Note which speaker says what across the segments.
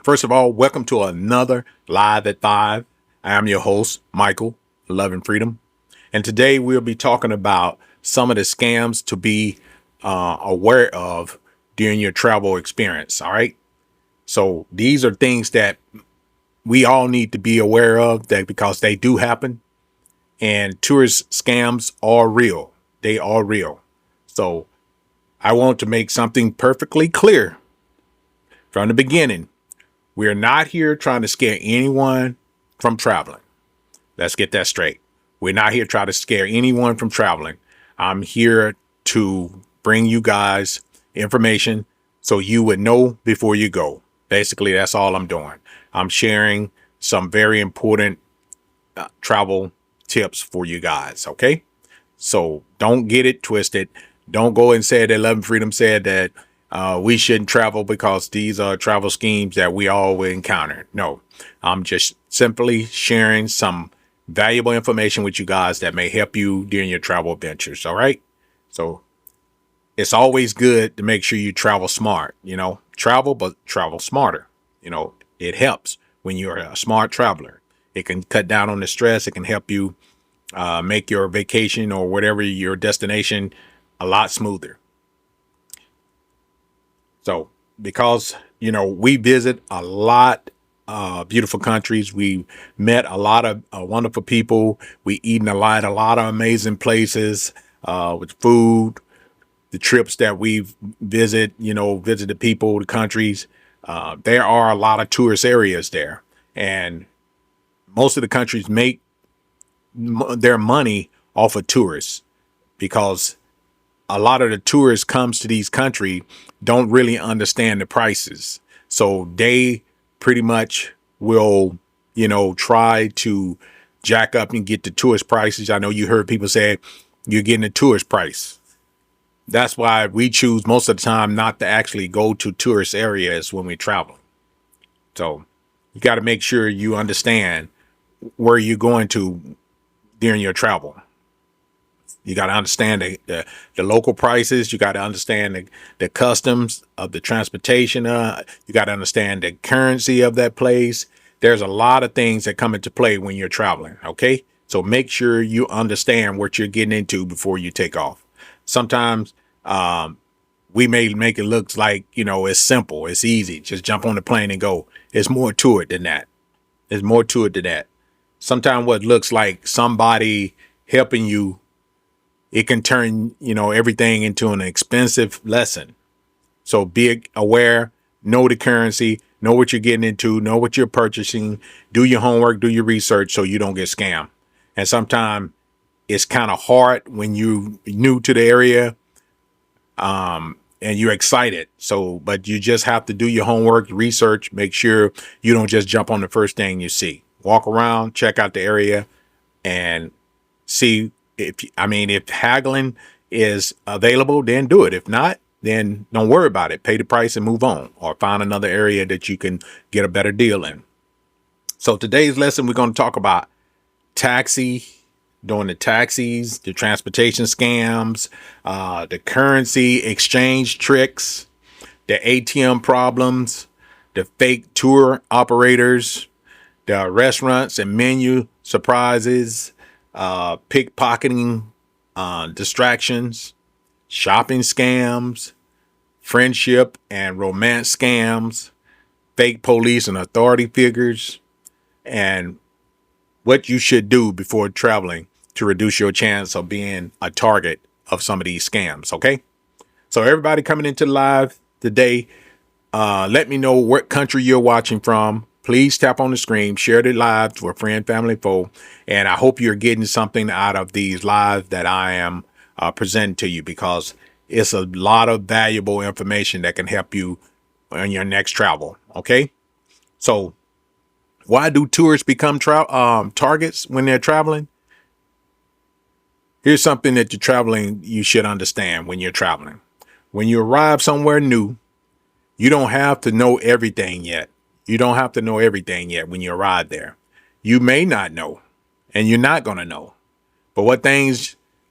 Speaker 1: First of all, welcome to another Live at 5. I am your host, Michael, Love and Freedom. And today we'll be talking about some of the scams to be aware of during your travel experience. All right. So these are things that we all need to be aware of that because they do happen, and tourist scams are real. They are real. So I want to make something perfectly clear from the beginning. We're not here trying to scare anyone from traveling. Let's get that straight. We're not here trying to scare anyone from traveling. I'm here to bring you guys information so you would know before you go. Basically, that's all I'm doing. I'm sharing some very important travel tips for you guys. Okay. So don't get it twisted. Don't go and say that Love and Freedom said that we shouldn't travel because these are travel schemes that we all will encounter. No, I'm just simply sharing some valuable information with you guys that may help you during your travel adventures. All right. So it's always good to make sure you travel smart, travel, but travel smarter. It helps when you're a smart traveler. It can cut down on the stress. It can help you make your vacation or whatever your destination a lot smoother. So because, we visit a lot beautiful countries. We met a lot of wonderful people. We eaten a lot of amazing places with food, the trips that we've visited people, the countries. There are a lot of tourist areas there. And most of the countries make their money off of tourists because a lot of the tourists comes to these countries don't really understand the prices. So they pretty much will, try to jack up and get the tourist prices. I know you heard people say you're getting a tourist price. That's why we choose most of the time not to actually go to tourist areas when we travel. So you got to make sure you understand where you're going to during your travel. You got to understand the local prices. You got to understand the customs of the transportation. You got to understand the currency of that place. There's a lot of things that come into play when you're traveling. OK, so make sure you understand what you're getting into before you take off. Sometimes we may make it look like, it's simple. It's easy. Just jump on the plane and go. It's more to it than that. There's more to it than that. Sometimes what looks like somebody helping you, it can turn, everything into an expensive lesson. So be aware, know the currency, know what you're getting into, know what you're purchasing, do your homework, do your research so you don't get scammed. And sometimes it's kind of hard when you're new to the area and you're excited. So, but you just have to do your homework, research, make sure you don't just jump on the first thing you see. Walk around, check out the area and see if haggling is available, then do it. If not, then don't worry about it. Pay the price and move on, or find another area that you can get a better deal in. So today's lesson, we're going to talk about doing the taxis, the transportation scams, the currency exchange tricks, the ATM problems, the fake tour operators, the restaurants and menu surprises, pickpocketing, distractions, shopping scams, friendship and romance scams, fake police and authority figures, and what you should do before traveling to reduce your chance of being a target of some of these scams. Okay. So everybody coming into live today, let me know what country you're watching from. Please tap on the screen, share the live to a friend, family, foe. And I hope you're getting something out of these live that I am presenting to you, because it's a lot of valuable information that can help you on your next travel. Okay. So why do tourists become targets when they're traveling? Here's something that you should understand when you're traveling. When you arrive somewhere new, you don't have to know everything yet. You don't have to know everything yet when you arrive there. You may not know, and you're not going to know. But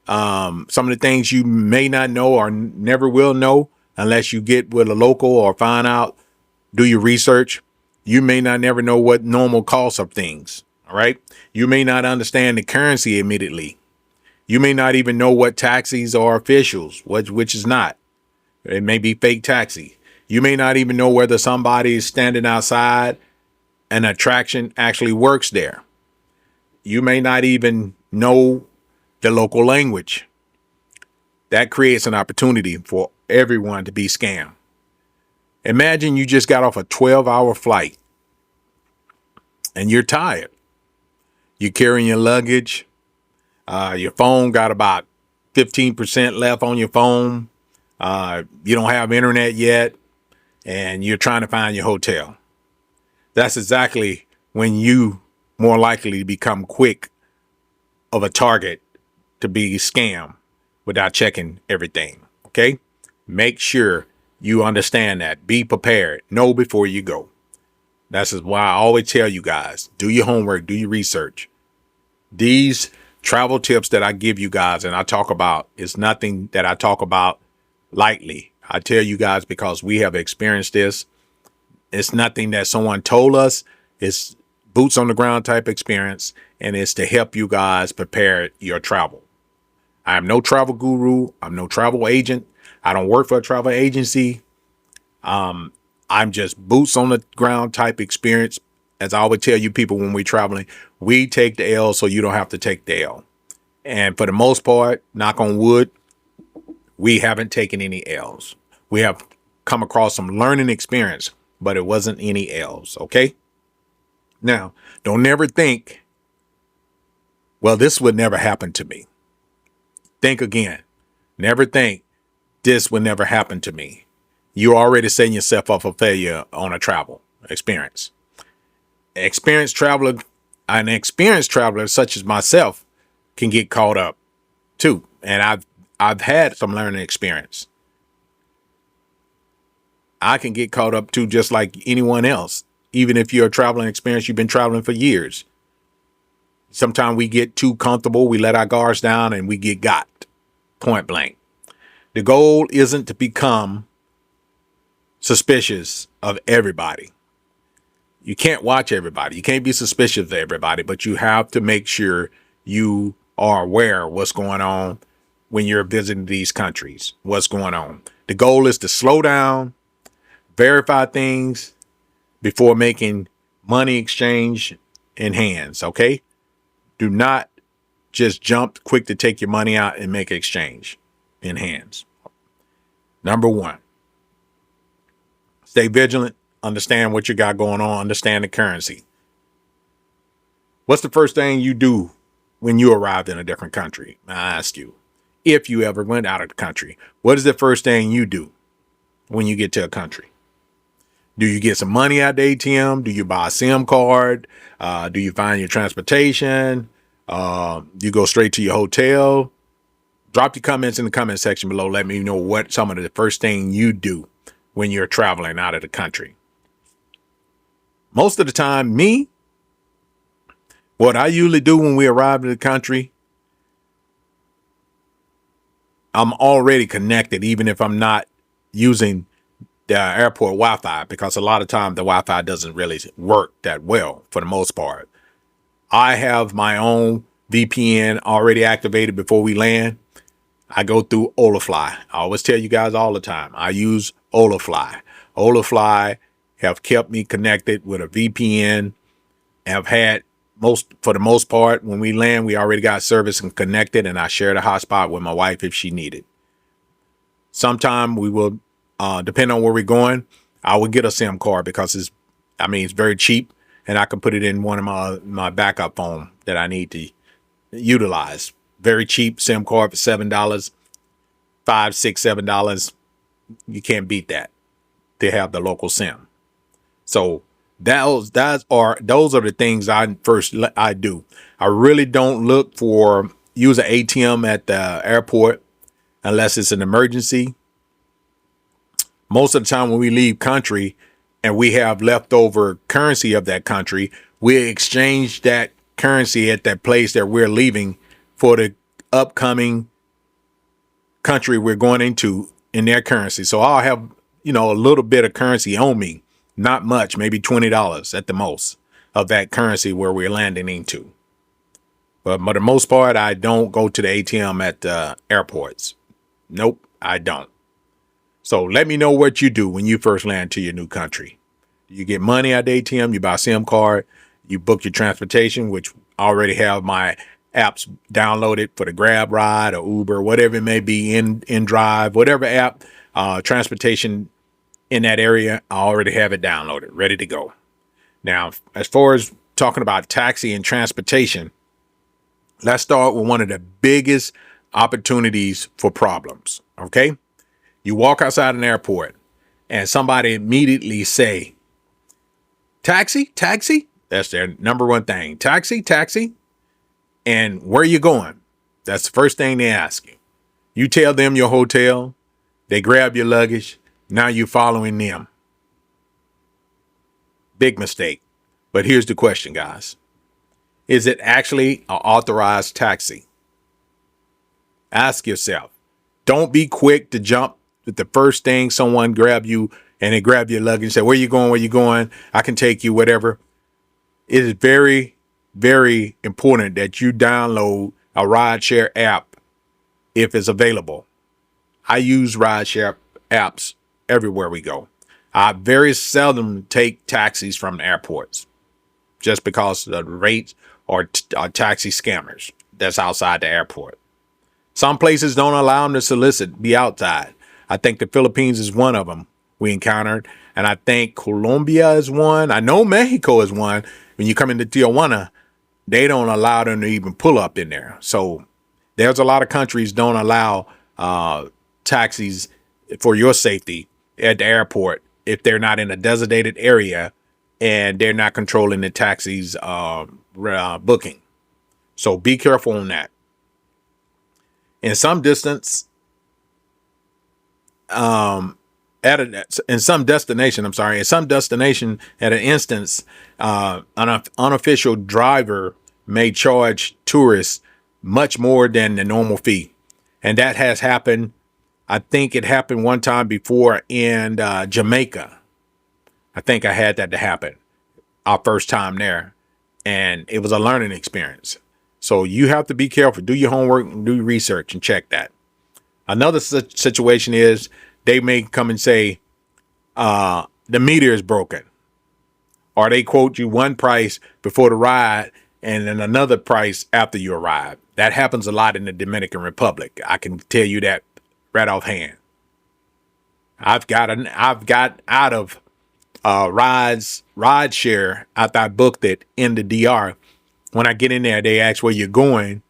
Speaker 1: some of the things you may not know or never will know unless you get with a local or find out, do your research. You may not never know what normal costs of things. All right. You may not understand the currency immediately. You may not even know what taxis are officials, which is not. It may be fake taxi. You may not even know whether somebody is standing outside an attraction actually works there. You may not even know the local language. That creates an opportunity for everyone to be scammed. Imagine you just got off a 12-hour flight and you're tired. You're carrying your luggage. Your phone got about 15% left on your phone. You don't have internet yet, and you're trying to find your hotel. That's exactly when you more likely to become quick of a target to be scammed without checking everything. Okay? Make sure you understand that. Be prepared. Know before you go. That's why I always tell you guys, do your homework, do your research. These travel tips that I give you guys and I talk about is nothing that I talk about lightly. I tell you guys because we have experienced this. It's nothing that someone told us. It's boots on the ground type experience, and it's to help you guys prepare your travel. I am no travel guru. I'm no travel agent. I don't work for a travel agency. I'm just boots on the ground type experience. As I always tell you people when we're traveling, we take the L so you don't have to take the L. And for the most part, knock on wood, we haven't taken any L's. We have come across some learning experience, but it wasn't any L's. Okay. Now, don't never think, well, this would never happen to me. Think again. Never think this would never happen to me. You're already setting yourself up for failure on a travel experience. An experienced traveler such as myself can get caught up too. And I've had some learning experience. I can get caught up too, just like anyone else. Even if you're a traveling experience, you've been traveling for years. Sometimes we get too comfortable. We let our guards down and we get got point blank. The goal isn't to become suspicious of everybody. You can't watch everybody. You can't be suspicious of everybody, but you have to make sure you are aware of what's going on when you're visiting these countries, what's going on. The goal is to slow down, verify things before making money exchange in hands. Okay. Do not just jump quick to take your money out and make exchange in hands. Number one, stay vigilant, understand what you got going on, understand the currency. What's the first thing you do when you arrived in a different country? I ask you, if you ever went out of the country, what is the first thing you do when you get to a country? Do you get some money out the ATM? Do you buy a SIM card? Do you find your transportation? You go straight to your hotel? Drop your comments in the comment section below. Let me know what some of the first thing you do when you're traveling out of the country. Most of the time, what I usually do when we arrive in the country, I'm already connected, even if I'm not using the airport Wi-Fi, because a lot of times the Wi-Fi doesn't really work that well for the most part. I have my own VPN already activated before we land. I go through Olafly. I always tell you guys all the time, I use Olafly. Olafly have kept me connected with a VPN. Have had for the most part, when we land, we already got service and connected, and I share the hotspot with my wife if she needed. Sometime we will, depend on where we're going, I will get a SIM card because it's very cheap, and I can put it in one of my backup phone that I need to utilize. Very cheap SIM card for $7, $5, $6, $7. You can't beat that to have the local SIM. So those are the things I do. I really don't look for use an ATM at the airport unless it's an emergency. Most of the time when we leave country and we have leftover currency of that country, we exchange that currency at that place that we're leaving for the upcoming country we're going into in their currency. So I'll have, a little bit of currency on me Not much, maybe $20 at the most of that currency where we're landing into. But for the most part, I don't go to the ATM at the airports. Nope, I don't. So let me know what you do when you first land to your new country. You get money at the ATM, you buy a SIM card, you book your transportation, which I already have my apps downloaded for the Grab Ride or Uber, whatever it may be, in Drive, whatever app, transportation in that area, I already have it downloaded, ready to go. Now, as far as talking about taxi and transportation, let's start with one of the biggest opportunities for problems. Okay. You walk outside an airport and somebody immediately say, taxi, taxi. That's their number one thing. Taxi, taxi. And where are you going? That's the first thing they ask you. You tell them your hotel. They grab your luggage. Now you're following them. Big mistake. But here's the question, guys. Is it actually an authorized taxi? Ask yourself. Don't be quick to jump with the first thing someone grab you and they grab your luggage and say, where you going? Where you going? I can take you, whatever. It is very, very important that you download a rideshare app if it's available. I use rideshare apps everywhere we go. I very seldom take taxis from the airports just because the rates are taxi scammers that's outside the airport. Some places don't allow them to solicit, be outside. I think the Philippines is one of them we encountered. And I think Colombia is one. I know Mexico is one. When you come into Tijuana, they don't allow them to even pull up in there. So there's a lot of countries don't allow taxis for your safety at the airport if they're not in a designated area and they're not controlling the taxis booking. So be careful on that. In some distance, in some destination, at an instance, an unofficial driver may charge tourists much more than the normal fee. And that has happened. I think it happened one time before in Jamaica. I think I had that to happen our first time there. And it was a learning experience. So you have to be careful. Do your homework and do research and check that. Another situation is they may come and say the meter is broken. Or they quote you one price before the ride and then another price after you arrive. That happens a lot in the Dominican Republic. I can tell you that right offhand. I've got out of ride share after I booked it in the DR. When I get in there, they ask where you're going.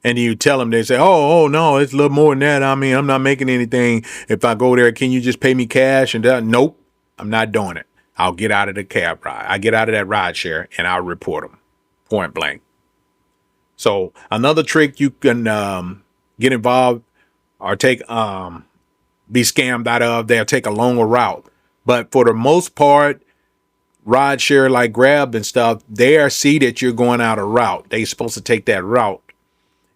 Speaker 1: And you tell them, they say, oh, no, it's a little more than that. I mean, I'm not making anything. If I go there, can you just pay me cash? And nope, I'm not doing it. I'll get out of the cab ride. I get out of that ride share and I'll report them point blank. So another trick you can get involved or take be scammed out of, they'll take a longer route. But for the most part, ride share like Grab and stuff, they see that you're going out a route. They're supposed to take that route.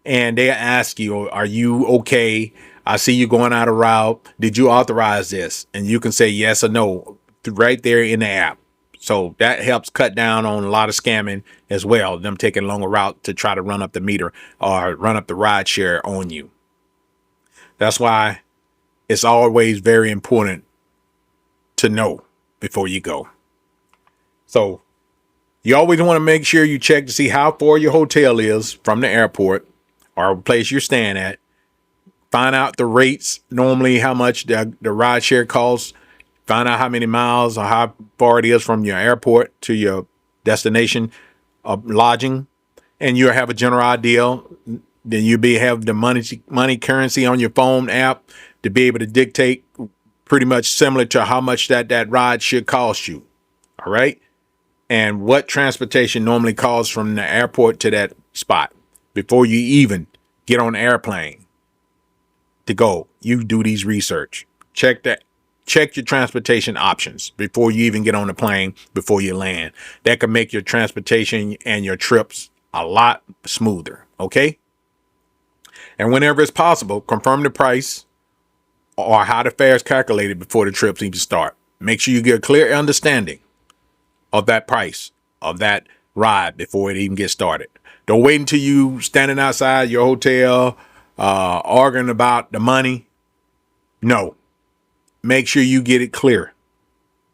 Speaker 1: And they ask you, are you okay? I see you going out a route. Did you authorize this? And you can say yes or no right there in the app. So that helps cut down on a lot of scamming as well. Them taking a longer route to try to run up the meter or run up the ride share on you. That's why it's always very important to know before you go. So you always want to make sure you check to see how far your hotel is from the airport or place you're staying at. Find out the rates, normally how much the ride share costs. Find out how many miles or how far it is from your airport to your destination of lodging. And you'll have a general idea. Then you'll have the money currency on your phone app to be able to dictate pretty much similar to how much that ride should cost you. All right. And what transportation normally costs from the airport to that spot before you even get on the airplane to go. You do these research. Check your transportation options before you even get on the plane, before you land. That can make your transportation and your trips a lot smoother. Okay. And whenever it's possible, confirm the price or how the fare is calculated before the trips even start. Make sure you get a clear understanding of that price of that ride before it even gets started. Don't wait until you standing outside your hotel arguing about the money. No, make sure you get it clear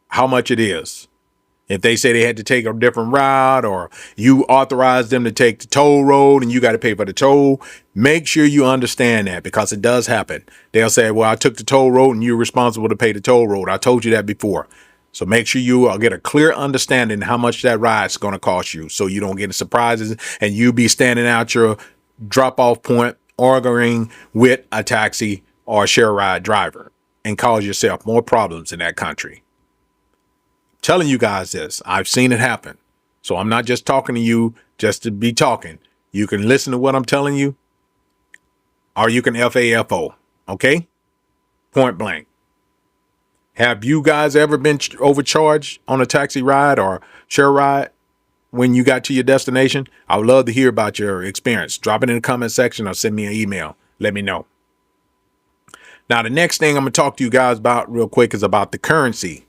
Speaker 1: how much it is. If they say they had to take a different route, or you authorize them to take the toll road and you got to pay for the toll, make sure you understand that, because it does happen. They'll say, well, I took the toll road and you're responsible to pay the toll road. I told you that before. So make sure you get a clear understanding how much that ride's going to cost you, so you don't get surprises and you be standing out your drop off point arguing with a taxi or a share ride driver and cause yourself more problems in that country. Telling you guys this, I've seen it happen. So I'm not just talking to you just to be talking. You can listen to what I'm telling you, or you can FAFO. Okay? Point blank. Have you guys ever been overcharged on a taxi ride or share ride when you got to your destination? I would love to hear about your experience. Drop it in the comment section or send me an email. Let me know. Now, the next thing I'm going to talk to you guys about real quick is about the currency.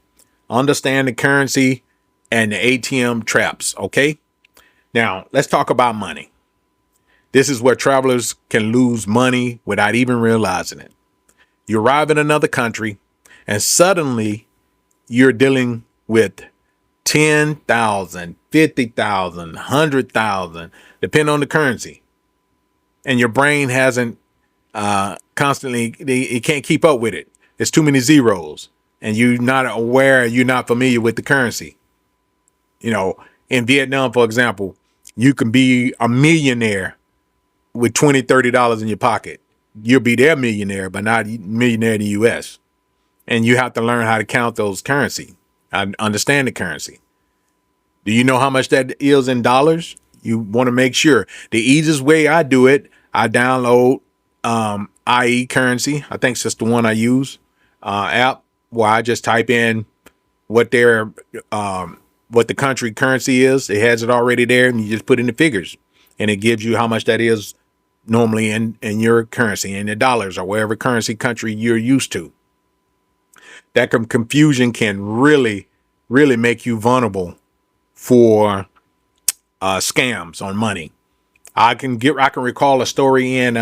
Speaker 1: Understand the currency and the ATM traps, okay? Now, let's talk about money. This is where travelers can lose money without even realizing it. You arrive in another country and suddenly you're dealing with 10,000, 50,000, 100,000, depending on the currency. And your brain hasn't constantly, it can't keep up with it. It's too many zeros. And you're not aware, you're not familiar with the currency. You know, in Vietnam, for example, you can be a millionaire with $20, $30 in your pocket. You'll be their millionaire, but not millionaire in the US. And you have to learn how to count those currency. Understand the currency. Do you know how much that is in dollars? You want to make sure. The easiest way I do it, I download IE currency. I think it's the one I use, app, where I just type in what their what the country currency is. It has it already there, and you just put in the figures, and it gives you how much that is normally in your currency, in the dollars or wherever currency country you're used to. That confusion can really, really make you vulnerable for scams on money. I can recall a story in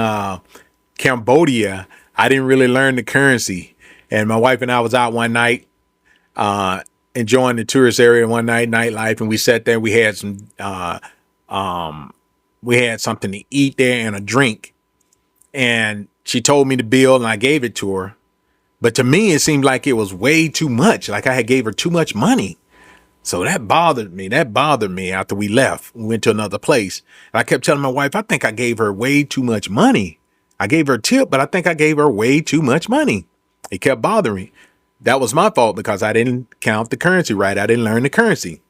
Speaker 1: Cambodia. I didn't really learn the currency. And my wife and I was out one night, enjoying the tourist area one night, nightlife, and we sat there. We had something to eat there and a drink. And she told me the bill, and I gave it to her. But to me, it seemed like it was way too much. Like I had gave her too much money. So that bothered me. That bothered me after we left. We went to another place. And I kept telling my wife, I think I gave her way too much money. I gave her a tip, but I think I gave her way too much money. It kept bothering me. That was my fault because I didn't count the currency right. I didn't learn the currency.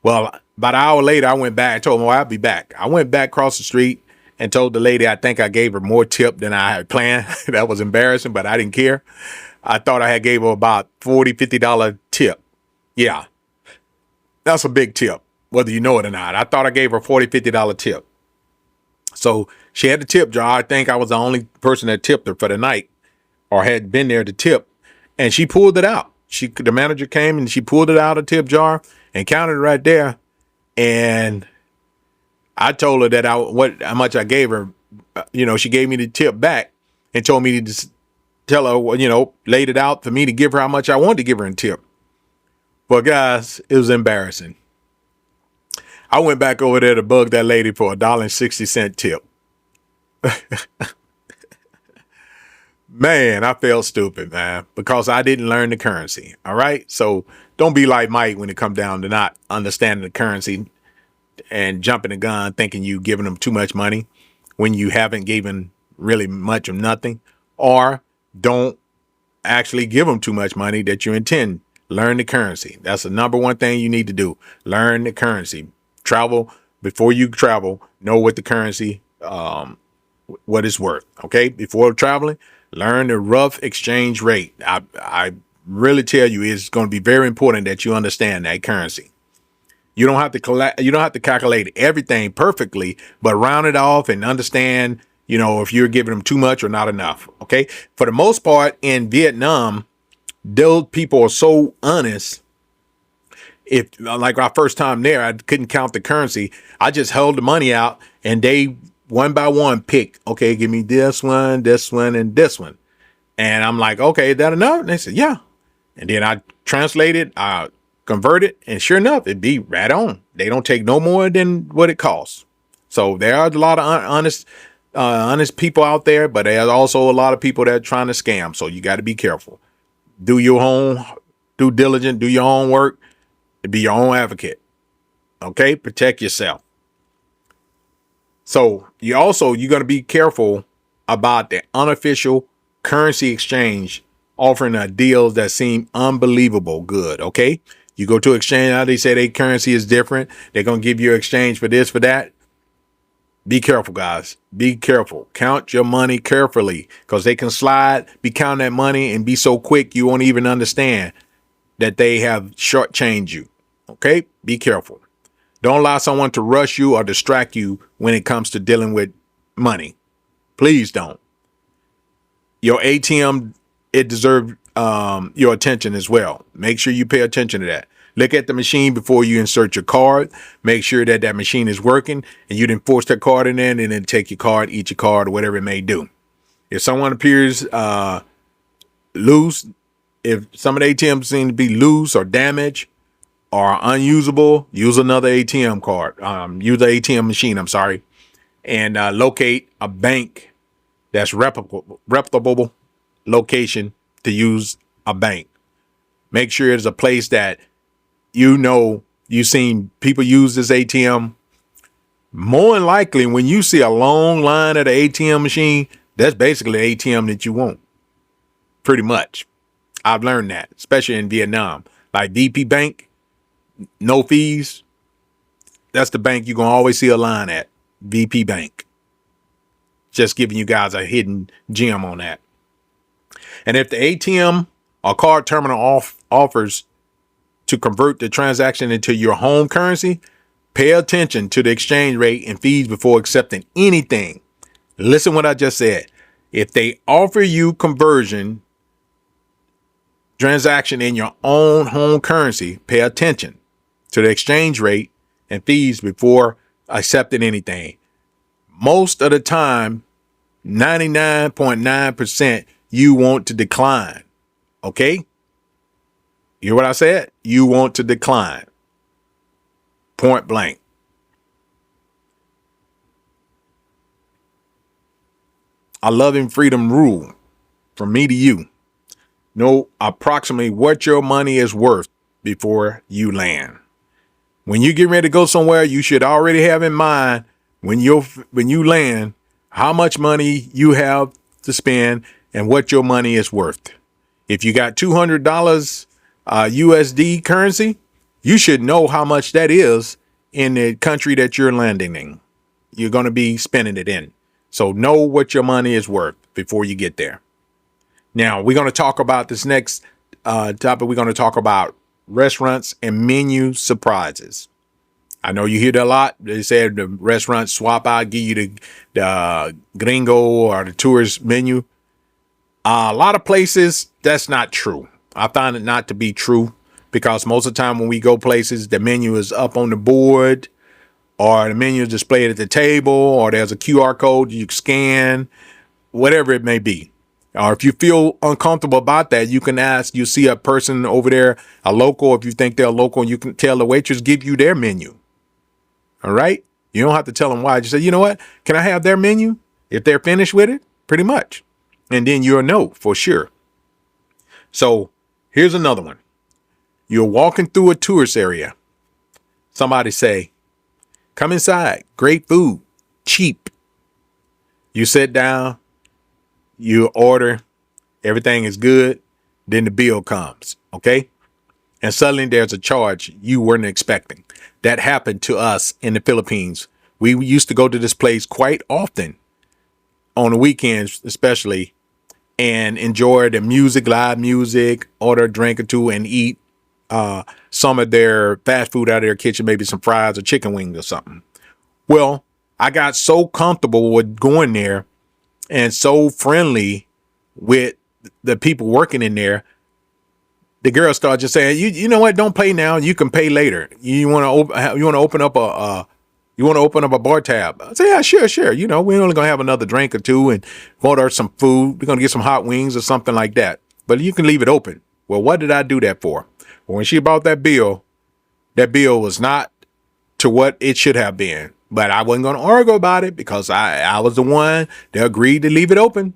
Speaker 1: Well, about an hour later, I went back and told her, well, I'll be back. I went back across the street and told the lady I think I gave her more tip than I had planned. That was embarrassing, but I didn't care. I thought I had gave her about $40, $50 tip. Yeah, that's a big tip, whether you know it or not. I thought I gave her a $40, $50 tip. So she had the tip jar. I think I was the only person that tipped her for the night or had been there to tip. And she pulled it out. The manager came and she pulled it out of the tip jar and counted it right there. And I told her that how much I gave her. She gave me the tip back and told me to tell her, laid it out for me to give her how much I wanted to give her in tip. But guys, it was embarrassing. I went back over there to bug that lady for $1.60 tip. Man, I felt stupid, man, because I didn't learn the currency. All right. So don't be like Mike when it comes down to not understanding the currency and jumping the gun, thinking you giving them too much money when you haven't given really much of nothing, or don't actually give them too much money that you intend. Learn the currency. That's the number one thing you need to do. Learn the currency. Travel before you travel. Know what the currency, what it's worth. Okay. Before traveling, learn the rough exchange rate. I really tell you, it's going to be very important that you understand that currency. You don't have to calculate everything perfectly, but round it off and understand, if you're giving them too much or not enough. Okay. For the most part in Vietnam, Those people are so honest. If like our first time there, I couldn't count the currency. I just held the money out and they one by one pick, okay, give me this one, and this one. And I'm like, okay, is that enough? And they said, yeah. And then I translated, I converted, and sure enough, it'd be right on. They don't take no more than what it costs. So there are a lot of honest people out there, but there's also a lot of people that are trying to scam. So you got to be careful. Do your own due diligence, do your own work, and be your own advocate. Okay, protect yourself. So you're going to be careful about the unofficial currency exchange offering deals that seem unbelievable good. Okay, you go to exchange now, they say their currency is different. They're going to give you exchange for this, for that. Be careful, guys. Be careful. Count your money carefully because they can slide, be counting that money and be so quick you won't even understand that they have shortchanged you. Okay, be careful. Don't allow someone to rush you or distract you when it comes to dealing with money. Please don't. Your ATM, it deserves your attention as well. Make sure you pay attention to that. Look at the machine before you insert your card. Make sure that that machine is working and you didn't force that card in there and then take your card, eat your card, or whatever it may do. If someone appears loose, if some of the ATMs seem to be loose or damaged or unusable, use another ATM card. Use the ATM machine, I'm sorry, and locate a bank that's reputable location to use a bank. Make sure it's a place that you've seen people use this ATM. More than likely, when you see a long line at the ATM machine, that's basically the ATM that you want. Pretty much. I've learned that, especially in Vietnam. Like VP Bank, no fees. That's the bank you're going to always see a line at. VP Bank. Just giving you guys a hidden gem on that. And if the ATM or card terminal offers to convert the transaction into your home currency, pay attention to the exchange rate and fees before accepting anything. Listen what I just said. If they offer you conversion transaction in your own home currency, pay attention to the exchange rate and fees before accepting anything. Most of the time, 99.9%, you want to decline. Okay? You hear what I said? You want to decline. Point blank. I love and freedom rule from me to you. Know approximately what your money is worth before you land. When you get ready to go somewhere, you should already have in mind when you land how much money you have to spend and what your money is worth. If you got $200 USD currency, you should know how much that is in the country that you're landing in. You're going to be spending it in. So know what your money is worth before you get there. Now, we're going to talk about this next topic. We're going to talk about restaurants and menu surprises. I know you hear that a lot. They said the restaurant swap out, give you the gringo or the tourist menu. A lot of places, that's not true. I find it not to be true because most of the time when we go places, the menu is up on the board or the menu is displayed at the table or there's a QR code you scan, whatever it may be. Or if you feel uncomfortable about that, you can ask, you see a person over there, a local, if you think they're local, and you can tell the waitress, give you their menu. All right. You don't have to tell them why. Just say, you know what? Can I have their menu? If they're finished with it, pretty much. And then you'll know for sure. So here's another one. You're walking through a tourist area. Somebody say, come inside. Great food. Cheap. You sit down. You order. Everything is good. Then the bill comes. Okay. And suddenly there's a charge you weren't expecting. That happened to us in the Philippines. We used to go to this place quite often on the weekends, especially, and enjoy the music, live music, order a drink or two and eat some of their fast food out of their kitchen, maybe some fries or chicken wings or something. Well, I got so comfortable with going there and so friendly with the people working in there. the girl started just saying, you know what? Don't pay now. You can pay later. You want to open up a bar tab. I say, yeah, sure. You know, we're only gonna have another drink or two and order some food. We're gonna get some hot wings or something like that. But you can leave it open. Well, what did I do that for? Well, when she bought that bill was not to what it should have been. But I wasn't gonna argue about it because I was the one that agreed to leave it open.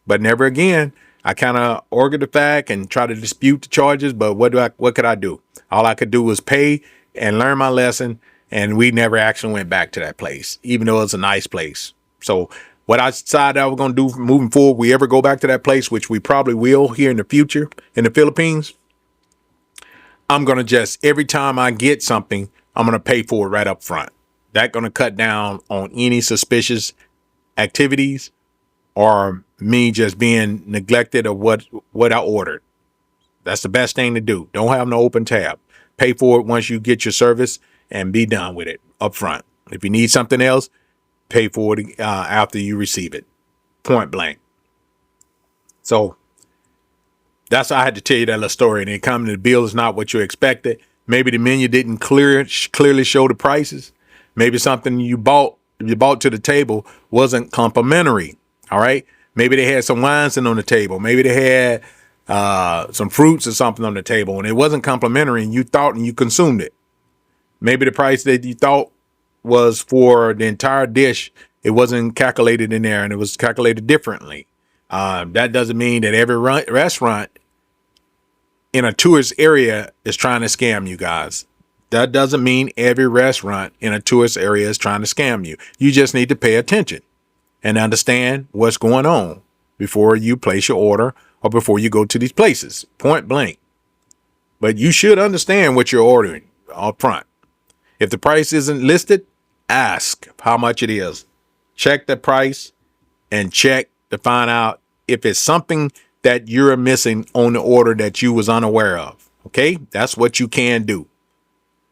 Speaker 1: But never again. I kind of argued the fact and try to dispute the charges. But what could I do? All I could do was pay and learn my lesson. And we never actually went back to that place, even though it's a nice place. So what I decided I was going to do moving forward, we ever go back to that place, which we probably will here in the future in the Philippines, I'm going to just, every time I get something, I'm going to pay for it right up front. That's going to cut down on any suspicious activities or me just being neglected of what I ordered. That's the best thing to do. Don't have no open tab. Pay for it once you get your service and be done with it up front. If you need something else, pay for it after you receive it. Point blank. So that's why I had to tell you that little story. And it coming to the bill is not what you expected. Maybe the menu didn't clearly show the prices. Maybe something you bought to the table wasn't complimentary. All right. Maybe they had some wines on the table. Maybe they had some fruits or something on the table and it wasn't complimentary and you thought and you consumed it. Maybe the price that you thought was for the entire dish, it wasn't calculated in there and it was calculated differently. That doesn't mean that every restaurant in a tourist area is trying to scam you guys. That doesn't mean every restaurant in a tourist area is trying to scam you. You just need to pay attention and understand what's going on before you place your order or before you go to these places, point blank. But you should understand what you're ordering up front. If the price isn't listed, ask how much it is. Check the price and check to find out if it's something that you're missing on the order that you was unaware of. Okay, that's what you can do.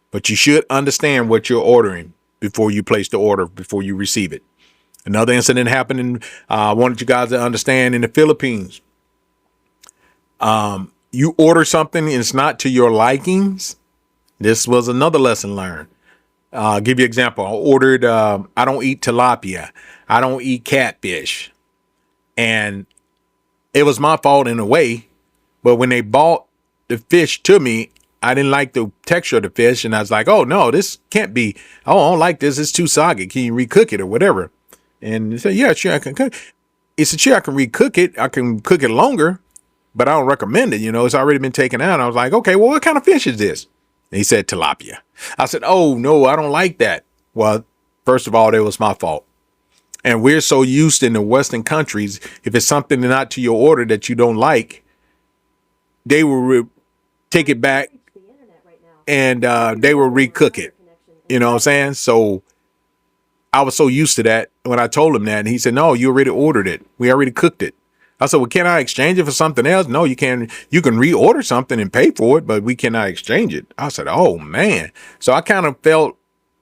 Speaker 1: But you should understand what you're ordering before you place the order, before you receive it. Another incident happened in, I wanted you guys to understand in the Philippines. You order something and it's not to your likings. This was another lesson learned. I'll give you an example. I ordered, I don't eat tilapia. I don't eat catfish. And it was my fault in a way. But when they bought the fish to me, I didn't like the texture of the fish. And I was like, oh, no, this can't be. Oh, I don't like this. It's too soggy. Can you recook it or whatever? And they said, yeah, sure, I can cook. He said, sure, I can recook it. I can cook it longer, but I don't recommend it. You know, it's already been taken out. I was like, okay, well, what kind of fish is this? And he said, tilapia. I said, oh, no, I don't like that. Well, first of all, that was my fault. And we're so used in the Western countries, if it's something not to your order that you don't like, they will take it back and they will recook it. You know what I'm saying? So I was so used to that when I told him that. And he said, no, you already ordered it. We already cooked it. I said, well, can I exchange it for something else? No, you can. You can reorder something and pay for it, but we cannot exchange it. I said, oh, man. So I kind of felt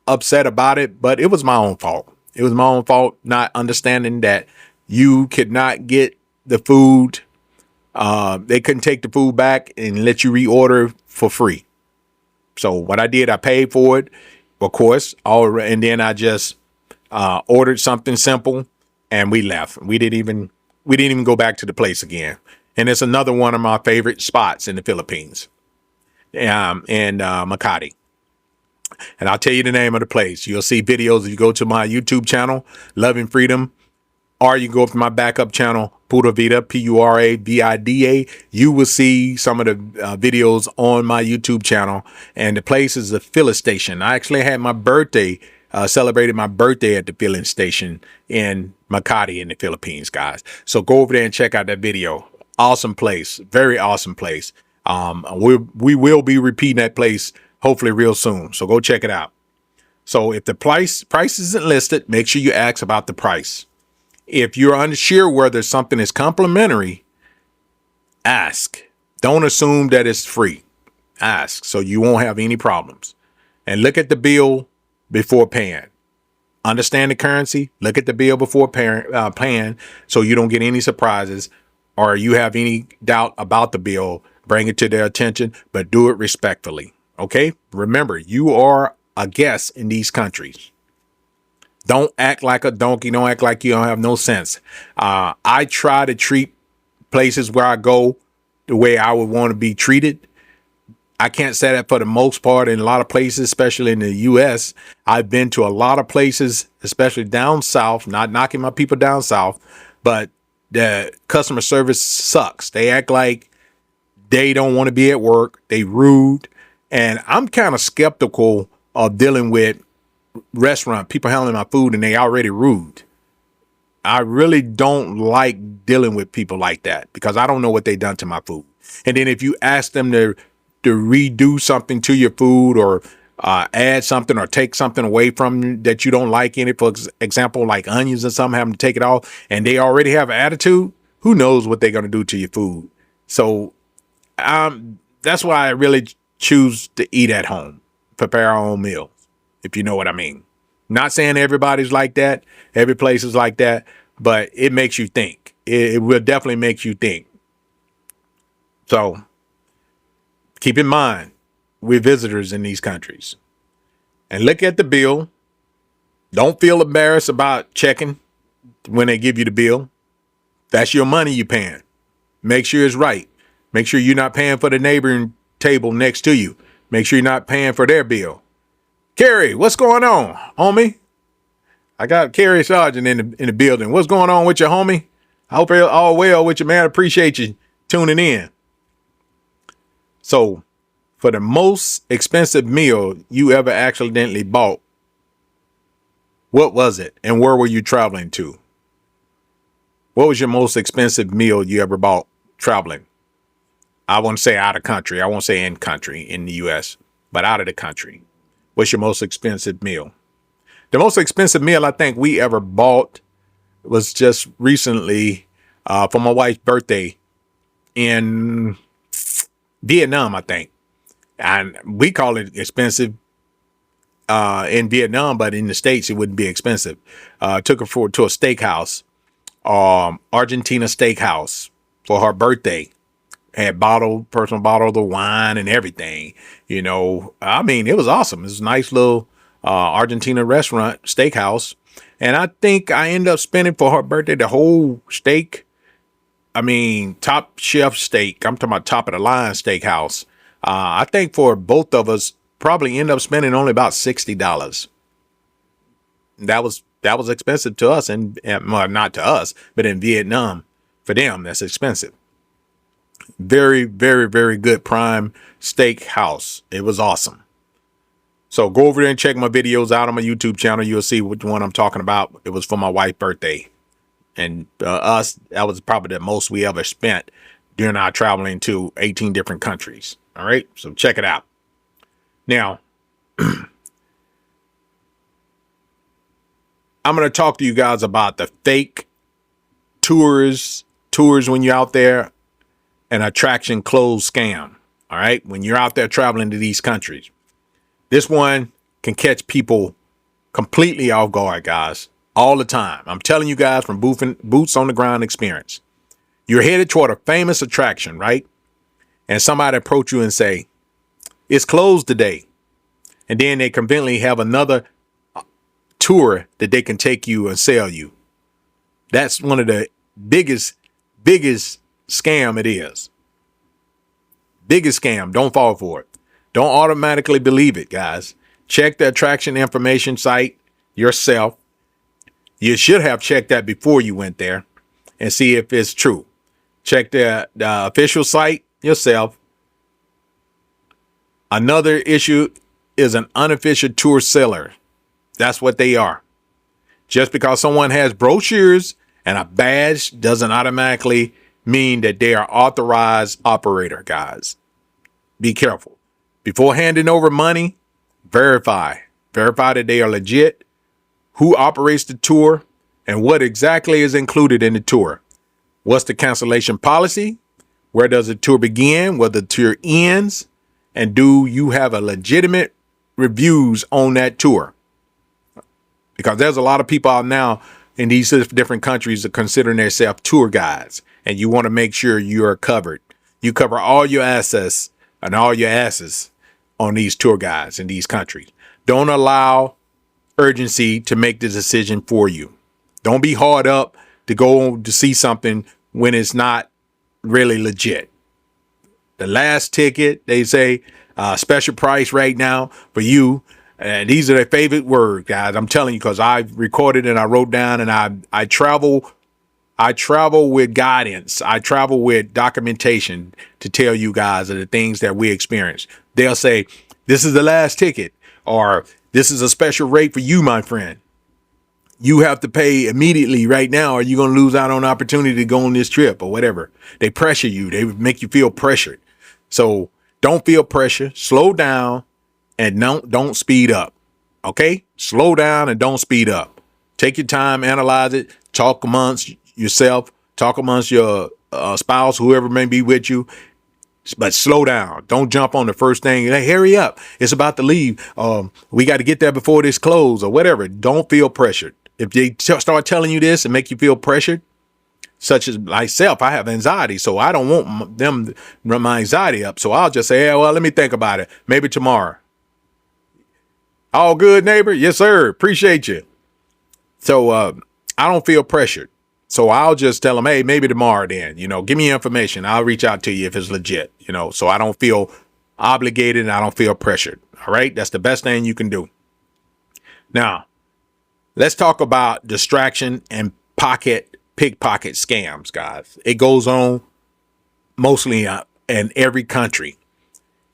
Speaker 1: upset about it, but it was my own fault. It was my own fault not understanding that you could not get the food. They couldn't take the food back and let you reorder for free. So what I did, I paid for it, of course, and then I just ordered something simple and we left. We didn't even go back to the place again. And it's another one of my favorite spots in the Philippines, in Makati. And I'll tell you the name of the place. You'll see videos if you go to my YouTube channel, Love and Freedom, or you go to my backup channel, Pura Vida, Puravida. You will see some of the videos on my YouTube channel. And the place is the filling station. I actually had my birthday, celebrated my birthday at the filling station in Makati in the Philippines, guys. So go over there and check out that video. Awesome place. Very awesome place. We will be repeating that place hopefully real soon. So go check it out. So if the price isn't listed, make sure you ask about the price. If you're unsure whether something is complimentary, ask. Don't assume that it's free. Ask so you won't have any problems. And look at the bill before paying. Understand the currency. Look at the bill before paying so you don't get any surprises or you have any doubt about the bill bring it to their attention, but do it respectfully. Okay? Remember, you are a guest in these countries. Don't act like a donkey. Don't act like you don't have no sense. I try to treat places where I go the way I would want to be treated. I can't say that for the most part in a lot of places, especially in the U.S. I've been to a lot of places, especially down south, not knocking my people down south, but the customer service sucks. They act like they don't want to be at work. They rude. And I'm kind of skeptical of dealing with restaurant people handling my food and they already rude. I really don't like dealing with people like that because I don't know what they done to my food. And then if you ask them to redo something to your food or add something or take something away from you that you don't like in it, for example, like onions or something, have them take it off, and they already have an attitude, who knows what they're going to do to your food. So that's why I really choose to eat at home, prepare our own meals, if you know what I mean. Not saying everybody's like that, every place is like that, but it makes you think. It will definitely make you think. So keep in mind, we're visitors in these countries. And look at the bill. Don't feel embarrassed about checking when they give you the bill. That's your money you're paying. Make sure it's right. Make sure you're not paying for the neighboring table next to you. Make sure you're not paying for their bill. Kerry, what's going on, homie? I got Kerry Sargent in the building. What's going on with you, homie? I hope you're all well with you, man. I appreciate you tuning in. So, for the most expensive meal you ever accidentally bought, what was it and where were you traveling to? What was your most expensive meal you ever bought traveling? I won't say out of country. I won't say in country in the U.S., but out of the country. What's your most expensive meal? The most expensive meal I think we ever bought was just recently for my wife's birthday in Vietnam, I think. And we call it expensive in Vietnam, but in the States, it wouldn't be expensive. Took her to a steakhouse, Argentina steakhouse for her birthday. Had personal bottle of the wine and everything. You know, I mean, it was awesome. It was a nice little Argentina restaurant, steakhouse. And I think I ended up spending for her birthday the whole steak. I mean, top chef steak. I'm talking about top of the line steakhouse. I think for both of us, probably end up spending only about $60. That was expensive to us, and well, not to us, but in Vietnam, for them, that's expensive. Very, very, very good prime steak house. It was awesome. So go over there and check my videos out on my YouTube channel. You'll see which one I'm talking about. It was for my wife's birthday. And that was probably the most we ever spent during our traveling to 18 different countries. All right. So check it out. Now, I'm going to talk to you guys about the fake tours when you're out there, an attraction close scam. All right. When you're out there traveling to these countries, this one can catch people completely off guard, guys, all the time. I'm telling you guys from boots on the ground experience. You're headed toward a famous attraction, right? And somebody approach you and say, it's closed today. And then they conveniently have another tour that they can take you and sell you. That's one of the biggest scam it is. Biggest scam. Don't fall for it. Don't automatically believe it, guys. Check the attraction information site yourself. You should have checked that before you went there and see if it's true. Check the official site yourself. Another issue is an unofficial tour seller. That's what they are. Just because someone has brochures and a badge doesn't automatically mean that they are authorized operator, guys. Be careful. Before handing over money, verify that they are legit, who operates the tour, and what exactly is included in the tour. What's the cancellation policy? Where does the tour begin? Where the tour ends? And do you have a legitimate reviews on that tour? Because there's a lot of people out now in these different countries that considering themselves tour guides, and you want to make sure you are covered. You cover all your assets and all your asses on these tour guides in these countries. Don't allow urgency to make the decision for you. Don't be hard up to go to see something when it's not really legit. The last ticket, they say, special price right now for you. And these are their favorite words, guys. I'm telling you, because I recorded and I wrote down, and I travel with guidance. I travel with documentation to tell you guys of the things that we experience. They'll say, this is the last ticket, or this is a special rate for you, my friend. You have to pay immediately right now, or you're going to lose out on opportunity to go on this trip or whatever. They pressure you. They make you feel pressured. So don't feel pressure. Slow down and don't speed up. Okay? Slow down and don't speed up. Take your time, analyze it, talk amongst yourself, talk amongst your spouse, whoever may be with you. But slow down. Don't jump on the first thing. Hey, hurry up. It's about to leave. We got to get there before this close or whatever. Don't feel pressured. If they start telling you this and make you feel pressured, such as myself, I have anxiety, so I don't want them to run my anxiety up. So I'll just say, hey, well, let me think about it. Maybe tomorrow. All good, neighbor? Yes, sir. Appreciate you. So I don't feel pressured. So I'll just tell them, hey, maybe tomorrow then, give me information. I'll reach out to you if it's legit, so I don't feel obligated and I don't feel pressured. All right. That's the best thing you can do. Now, let's talk about distraction and pickpocket scams, guys. It goes on mostly in every country.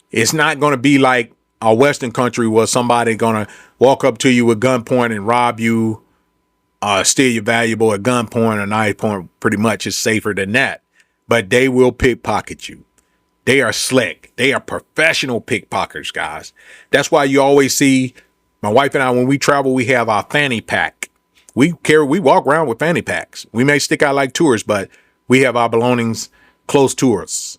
Speaker 1: It's not going to be like a Western country where somebody going to walk up to you with gunpoint and rob you, steal your valuable at gunpoint or knife point. Pretty much is safer than that. But they will pickpocket you. They are slick. They are professional pickpockets, guys. That's why you always see my wife and I, when we travel, we have our fanny pack. We walk around with fanny packs. We may stick out like tourists, but we have our belongings close to us.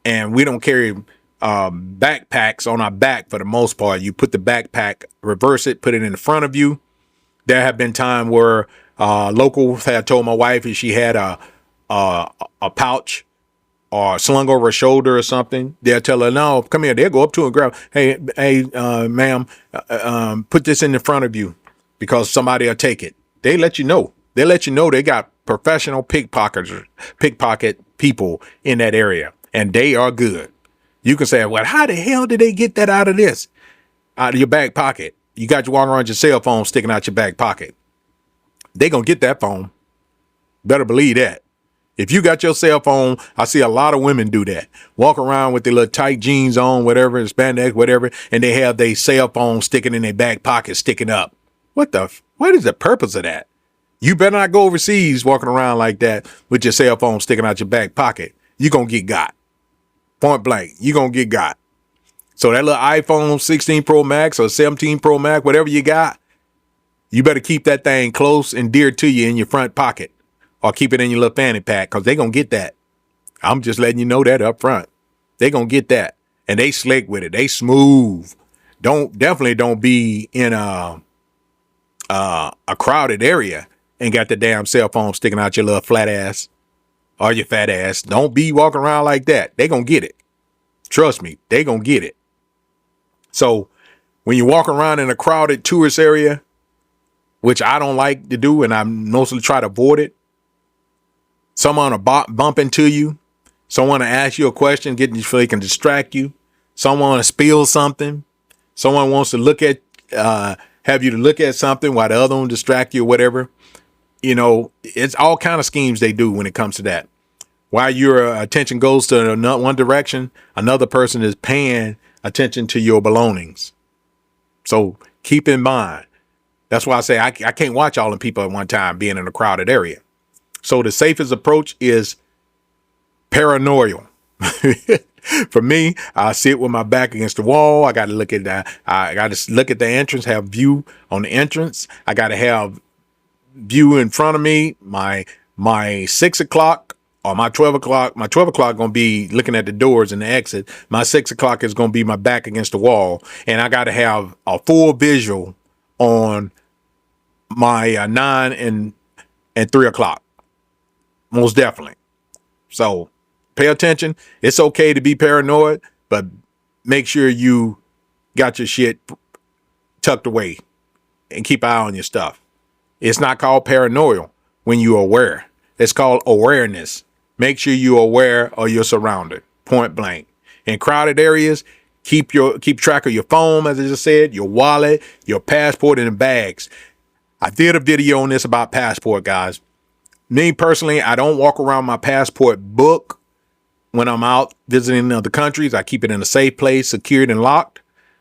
Speaker 1: And we don't carry backpacks on our back for the most part. You put the backpack, reverse it, put it in the front of you. There have been times where locals had told my wife if she had a pouch or slung over her shoulder or something, they'll tell her, no, come here. They'll go up to her and grab, hey, ma'am, put this in the front of you because somebody will take it. They let you know. They let you know they got professional pickpocket people in that area, and they are good. You can say, well, how the hell did they get that out of this? Out of your back pocket. You got you walking around your cell phone sticking out your back pocket. They gonna get that phone. Better believe that. If you got your cell phone, I see a lot of women do that. Walk around with their little tight jeans on, whatever, spandex, whatever, and they have their cell phone sticking in their back pocket, sticking up. What is the purpose of that? You better not go overseas walking around like that with your cell phone sticking out your back pocket. You're gonna get got. Point blank, you're gonna get got. So that little iPhone 16 Pro Max or 17 Pro Max, whatever you got, you better keep that thing close and dear to you in your front pocket or keep it in your little fanny pack because they're going to get that. I'm just letting you know that up front. They're going to get that. And they slick with it. They smooth. Definitely don't be in a crowded area and got the damn cell phone sticking out your little flat ass or your fat ass. Don't be walking around like that. They're going to get it. Trust me, they're going to get it. So when you walk around in a crowded tourist area, which I don't like to do, and I mostly try to avoid it, someone will bump into you. Someone will ask you a question, getting you so they can distract you. Someone will spill something. Someone wants to have you to look at something while the other one distract you or whatever. It's all kind of schemes they do when it comes to that. While your attention goes to one direction, another person is paying attention to your belongings. So keep in mind. That's why I say I can't watch all the people at one time being in a crowded area. So the safest approach is paranoid. For me, I sit with my back against the wall. I got to look at the entrance, have view on the entrance. I got to have view in front of me. My 6 o'clock or my 12 o'clock. My 12 o'clock going to be looking at the doors and the exit. My 6 o'clock is going to be my back against the wall. And I got to have a full visual on my 9 and 3 o'clock. Most definitely. So pay attention. It's okay to be paranoid, but make sure you got your shit tucked away and keep an eye on your stuff. It's not called paranoia when you're aware. It's called awareness. Make sure you're aware of your surrounding. Point blank. In crowded areas, keep track of your phone, as I just said, your wallet, your passport, and the bags. I did a video on this about passport, guys. Me personally, I don't walk around my passport book when I'm out visiting other countries. I keep it in a safe place, secured and locked.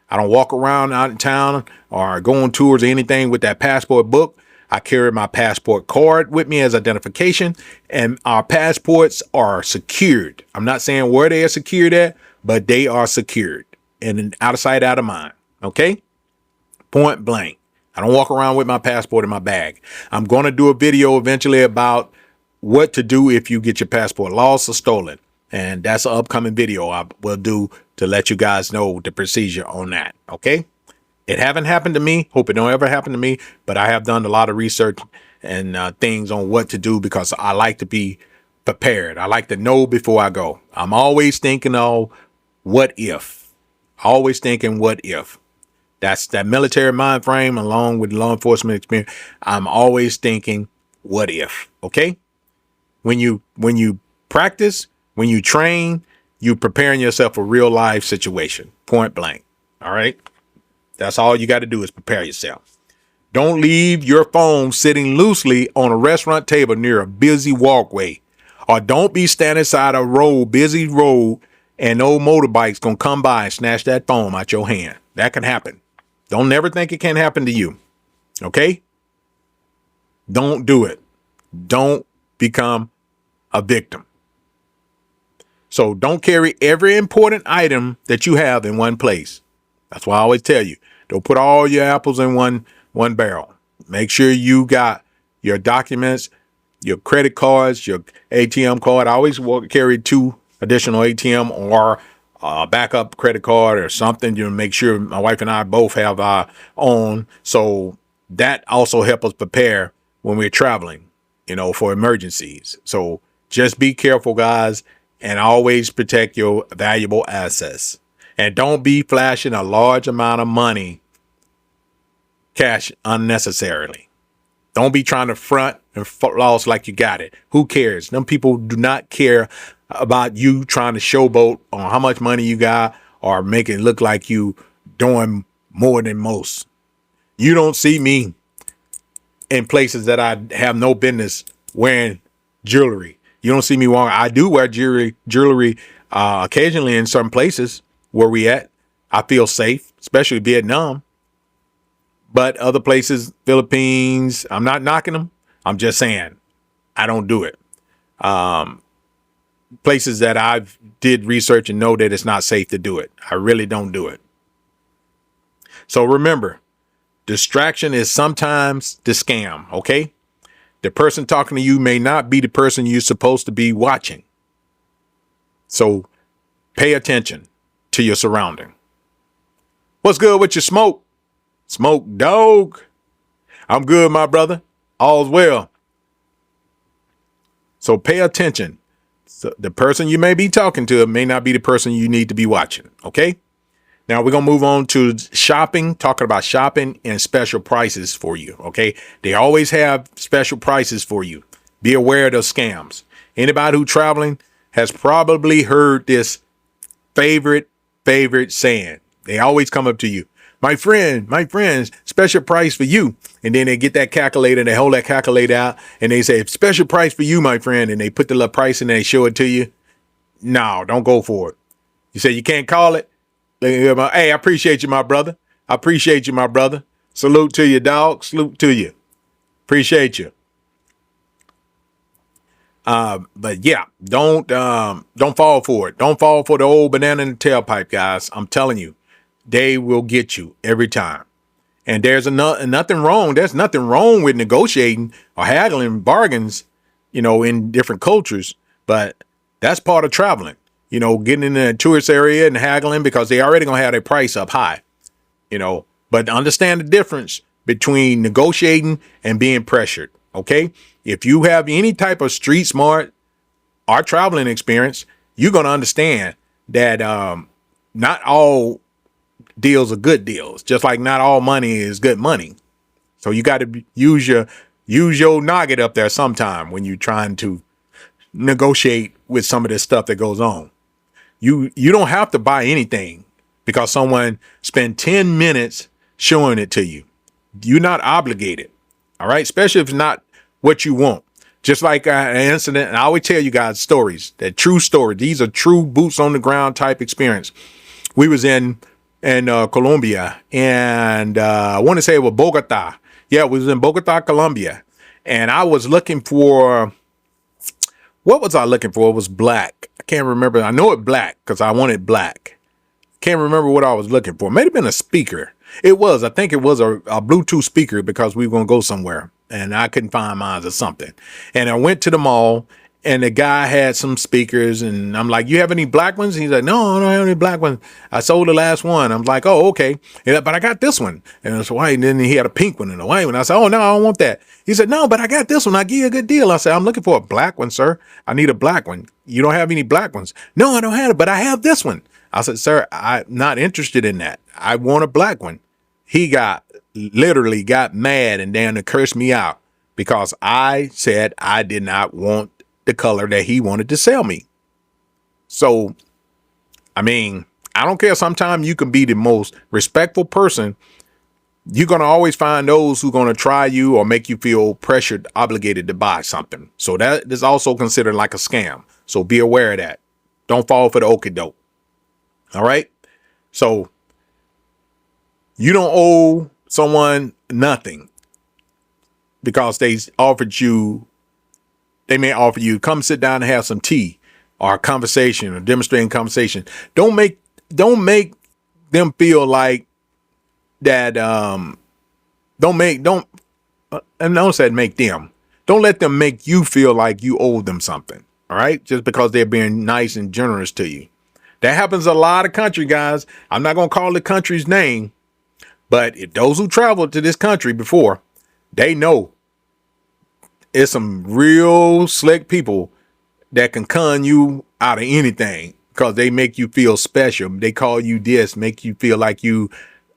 Speaker 1: I don't walk around out in town or go on tours or anything with that passport book. I carry my passport card with me as identification, and our passports are secured. I'm not saying where they are secured at, but they are secured and out of sight, out of mind. Okay? Point blank. I don't walk around with my passport in my bag. I'm going to do a video eventually about what to do if you get your passport lost or stolen. And that's an upcoming video I will do to let you guys know the procedure on that. Okay? It haven't happened to me. Hope it don't ever happen to me. But I have done a lot of research and things on what to do because I like to be prepared. I like to know before I go. I'm always thinking, oh, what if? Always thinking, what if? That's that military mind frame along with law enforcement experience. I'm always thinking, what if? Okay? When you practice, when you train, you preparing yourself for real life situation. Point blank. All right? That's all you got to do is prepare yourself. Don't leave your phone sitting loosely on a restaurant table near a busy walkway. Or don't be standing side a busy road, and no motorbike's going to come by and snatch that phone out your hand. That can happen. Don't never think it can't happen to you. Okay? Don't do it. Don't become a victim. So don't carry every important item that you have in one place. That's why I always tell you, don't put all your apples in one barrel. Make sure you got your documents, your credit cards, your ATM card. I always carry 2 additional ATM or a backup credit card or something. You know, make sure my wife and I both have our own. So that also helps us prepare when we're traveling, you know, for emergencies. So just be careful, guys, and always protect your valuable assets. And don't be flashing a large amount of money, cash, unnecessarily. Don't be trying to front and floss like you got it. Who cares? Them people do not care about you trying to showboat on how much money you got or make it look like you doing more than most. You don't see me in places that I have no business wearing jewelry. You don't see me wearing. I do wear jewelry occasionally in certain places where we at. I feel safe, especially Vietnam. But other places, Philippines, I'm not knocking them. I'm just saying I don't do it. Places that I've did research and know that it's not safe to do it. I really don't do it. So remember, distraction is sometimes the scam, okay? The person talking to you may not be the person you're supposed to be watching. So pay attention to your surrounding. What's good with your smoke? Smoke dog. I'm good, my brother. All's well. So pay attention. So the person you may be talking to may not be the person you need to be watching. Okay. Now we're going to move on to shopping, talking about shopping and special prices for you. Okay. They always have special prices for you. Be aware of those scams. Anybody who traveling has probably heard this favorite saying. They always come up to you. My friends, special price for you. And then they get that calculator, they hold that calculator out and they say, special price for you, my friend. And they put the little price in and they show it to you. No, don't go for it. You say you can't call it. Hey, I appreciate you, my brother. I appreciate you, my brother. Salute to you, dog. Salute to you. Appreciate you. But yeah, don't fall for it. Don't fall for the old banana in the tailpipe, guys. I'm telling you. They will get you every time. And there's nothing wrong. There's nothing wrong with negotiating or haggling bargains, you know, in different cultures. But that's part of traveling, you know, getting in a tourist area and haggling because they already going to have their price up high, you know. But understand the difference between negotiating and being pressured. OK, if you have any type of street smart or traveling experience, you're going to understand that not all deals are good deals, just like not all money is good money. So you got to use your noggin up there sometime when you're trying to negotiate with some of this stuff that goes on. You don't have to buy anything because someone spent 10 minutes showing it to you. You're not obligated. All right. Especially if it's not what you want. Just like an incident. And I always tell you guys stories, that true story. These are true boots on the ground type experience. We was in Colombia, and I want to say it was Bogota. Yeah, it was in Bogota, Colombia. And I was looking for, what was I looking for? It was black. I can't remember. I know it black because I wanted black. Can't remember what I was looking for. May have been a speaker. I think it was a Bluetooth speaker because we were going to go somewhere and I couldn't find mine or something. And I went to the mall and the guy had some speakers and I'm like, you have any black ones? And he's like, no, I don't have any black ones. I sold the last one. I'm like, oh, okay. Yeah, but I got this one. And it's white. And then he had a pink one and a white one. I said, oh, no, I don't want that. He said, no, but I got this one. I give you a good deal. I said, I'm looking for a black one, sir. I need a black one. You don't have any black ones? No, I don't have it, but I have this one. I said, sir, I'm not interested in that. I want a black one. He literally got mad and damn cursed me out because I said I did not want the color that he wanted to sell me. So, I mean, I don't care. Sometimes you can be the most respectful person. You're going to always find those who are going to try you or make you feel pressured, obligated to buy something. So that is also considered like a scam. So be aware of that. Don't fall for the okie doke. All right. So you don't owe someone nothing because they may offer you come sit down and have some tea or a conversation or demonstrating conversation. Don't make them feel like that. Don't let them make you feel like you owe them something. All right. Just because they're being nice and generous to you. That happens a lot of country, guys. I'm not going to call the country's name, but if those who traveled to this country before, they know it's some real slick people that can con you out of anything because they make you feel special. They call you this, make you feel like you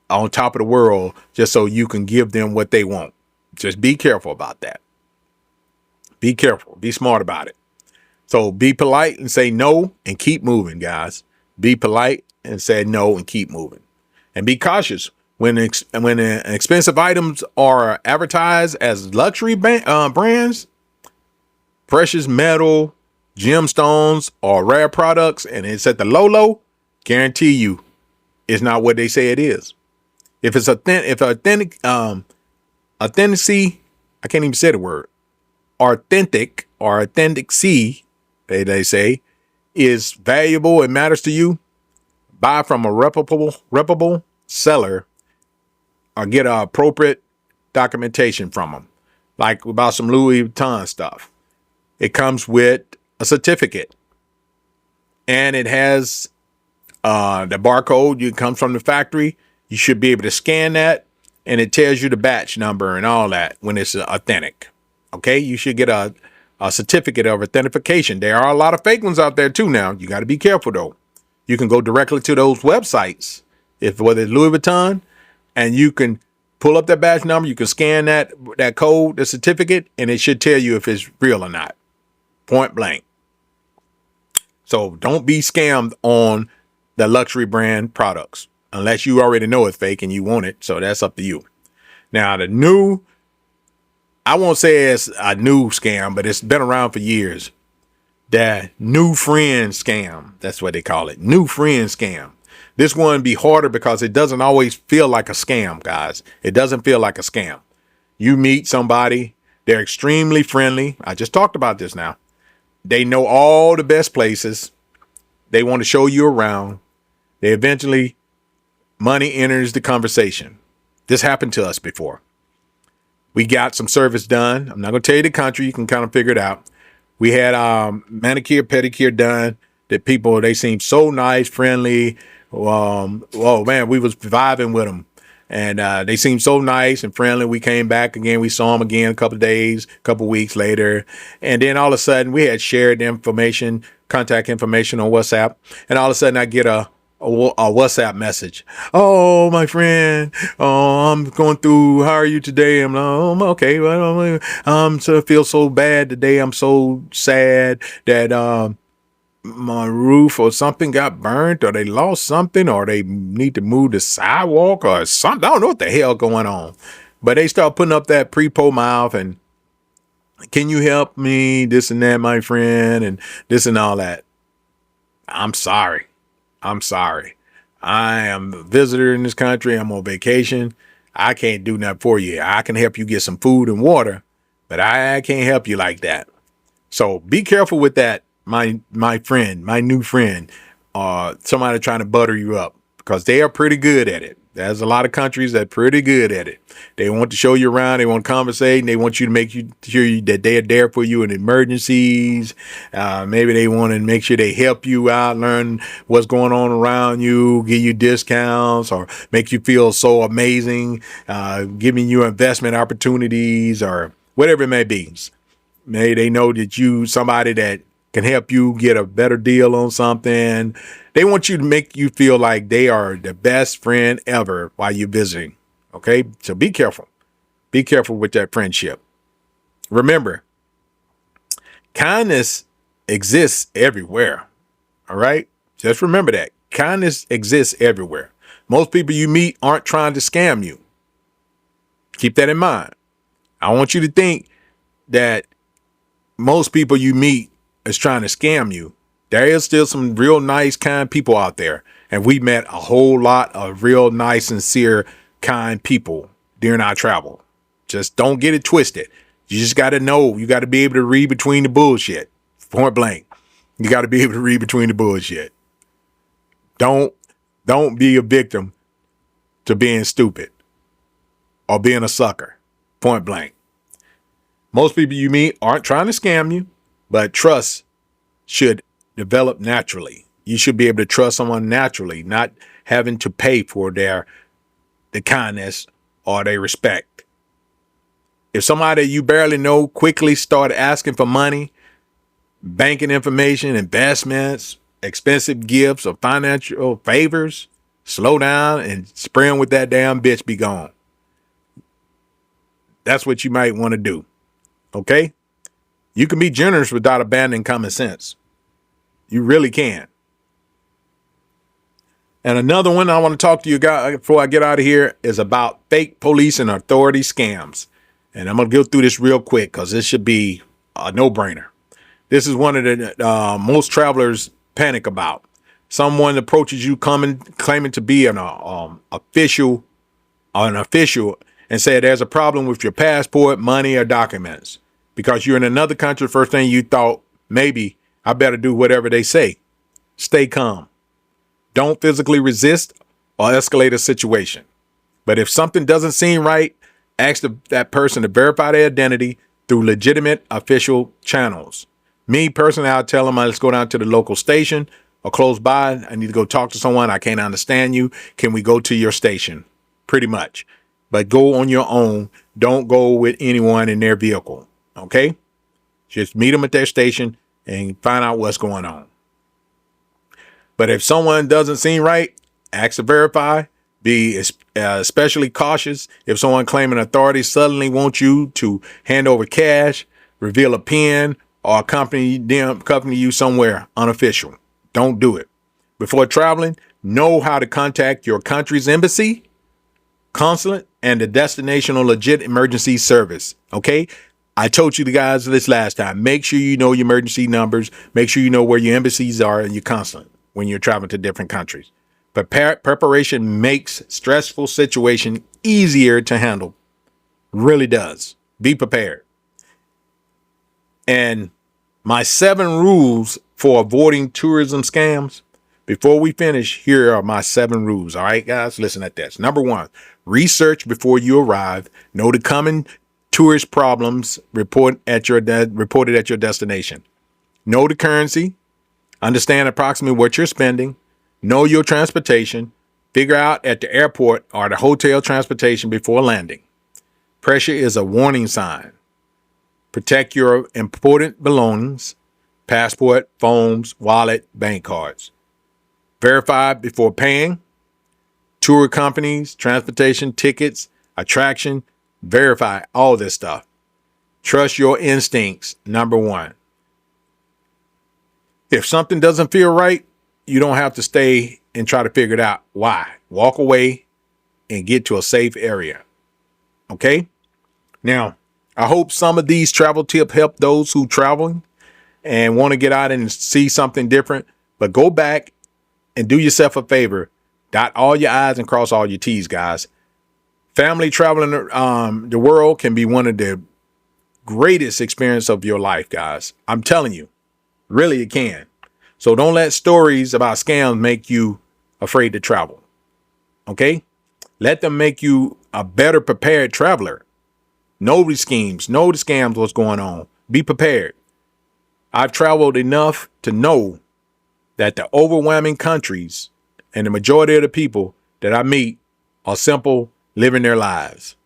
Speaker 1: on top of the world just so you can give them what they want. Just be careful about that. Be careful. Be smart about it. So be polite and say no and keep moving, guys. Be polite and say no and keep moving. And be cautious when expensive items are advertised as luxury brands, precious metal, gemstones, or rare products, and it's at the low, guarantee you it's not what they say it is. If it's authenticity, I can't even say the word, authentic or authenticity, they say, is valuable and matters to you, buy from a reputable seller or get appropriate documentation from them. Like about some Louis Vuitton stuff. It comes with a certificate and it has the barcode. It comes from the factory. You should be able to scan that and it tells you the batch number and all that when it's authentic. Okay, you should get a certificate of authentication. There are a lot of fake ones out there too now. You got to be careful though. You can go directly to those websites, whether it's Louis Vuitton, and you can pull up that batch number. You can scan that code, the certificate, and it should tell you if it's real or not. Point blank. So don't be scammed on the luxury brand products unless you already know it's fake and you want it. So that's up to you. Now I won't say it's a new scam, but it's been around for years. The new friend scam. That's what they call it. New friend scam. This one be harder because it doesn't always feel like a scam, guys. It doesn't feel like a scam. You meet somebody. They're extremely friendly. I just talked about this now. They know all the best places. They want to show you around. They eventually, money enters the conversation. This happened to us before. We got some service done. I'm not going to tell you the country. You can kind of figure it out. We had manicure, pedicure done. They seemed so nice, friendly. Oh man, we was vibing with them. And they seemed so nice and friendly. We came back again. We saw them again a couple of days, a couple of weeks later. And then all of a sudden we had shared information, contact information on WhatsApp, and all of a sudden I get a WhatsApp message. Oh, my friend, oh, I'm going through. How are you today? I'm like, oh, I'm okay. Well, so I feel so bad today. I'm so sad that my roof or something got burnt, or they lost something, or they need to move the sidewalk or something. I don't know what the hell going on, but they start putting up that pre-po mouth and can you help me? This and that, my friend, and this and all that. I'm sorry. I'm sorry. I am a visitor in this country. I'm on vacation. I can't do nothing for you. I can help you get some food and water, but I can't help you like that. So be careful with that, my friend, my new friend, somebody trying to butter you up, because they are pretty good at it. There's a lot of countries that are pretty good at it. They want to show you around. They want to conversate. And they want you to make sure that they are there for you in emergencies. Maybe they want to make sure they help you out, learn what's going on around you, give you discounts, or make you feel so amazing, giving you investment opportunities or whatever it may be. Maybe they know that you somebody that can help you get a better deal on something. They want you to make you feel like they are the best friend ever while you're visiting. Okay, so be careful. Be careful with that friendship. Remember, kindness exists everywhere. All right, just remember that kindness exists everywhere. Most people you meet aren't trying to scam you. Keep that in mind. I want you to think that most people you meet is trying to scam you. There is still some real nice, kind people out there. And we met a whole lot of real nice, sincere, kind people during our travel. Just don't get it twisted. You just got to know. You got to be able to read between the bullshit. Point blank. You got to be able to read between the bullshit. Don't be a victim to being stupid or being a sucker. Point blank. Most people you meet aren't trying to scam you, but trust should develop naturally. You should be able to trust someone naturally, not having to pay for the kindness or their respect. If somebody you barely know quickly start asking for money, banking information, investments, expensive gifts, or financial favors, slow down and spray them with that damn bitch, be gone. That's what you might want to do. Okay? You can be generous without abandoning common sense. You really can. And another one I want to talk to you guys before I get out of here is about fake police and authority scams. And I'm going to go through this real quick because this should be a no-brainer. This is one of the most travelers panic about. Someone approaches you claiming to be an official and say there's a problem with your passport, money, or documents. Because you're in another country, first thing you thought, maybe I better do whatever they say. Stay calm. Don't physically resist or escalate a situation. But if something doesn't seem right, ask that person to verify their identity through legitimate official channels. Me personally, I'll tell them, let's go down to the local station or close by. I need to go talk to someone. I can't understand you. Can we go to your station? Pretty much. But go on your own. Don't go with anyone in their vehicle. Okay? Just meet them at their station and find out what's going on. But if someone doesn't seem right, ask to verify. Be especially cautious if someone claiming authority suddenly wants you to hand over cash, reveal a PIN, or accompany you somewhere unofficial. Don't do it. Before traveling, know how to contact your country's embassy, consulate, and the destination or legit emergency service. Okay? I told you guys this last time. Make sure you know your emergency numbers. Make sure you know where your embassies are and your consulate when you're traveling to different countries. But preparation makes stressful situation easier to handle. Really does. Be prepared. And my 7 rules for avoiding tourism scams. Before we finish, here are my 7 rules. All right, guys, listen at this. Number 1, research before you arrive. Know the common tourist problems reported at your destination. Know the currency. Understand approximately what you're spending. Know your transportation. Figure out at the airport or the hotel transportation before landing. Pressure is a warning sign. Protect your important belongings. passport, phones, wallet, bank cards. Verify before paying. Tour companies, transportation, tickets, attraction. Verify all this stuff. Trust your instincts, number one. If something doesn't feel right, you don't have to stay and try to figure it out. Why? Walk away and get to a safe area. Okay? Now, I hope some of these travel tips help those who traveling and want to get out and see something different. But go back and do yourself a favor. Dot all your I's and cross all your T's, guys. Family traveling the world can be one of the greatest experience of your life, guys. I'm telling you, really it can. So don't let stories about scams make you afraid to travel. Okay? Let them make you a better prepared traveler. Know the schemes, know the scams, what's going on. Be prepared. I've traveled enough to know that the overwhelming countries and the majority of the people that I meet are simple, living their lives,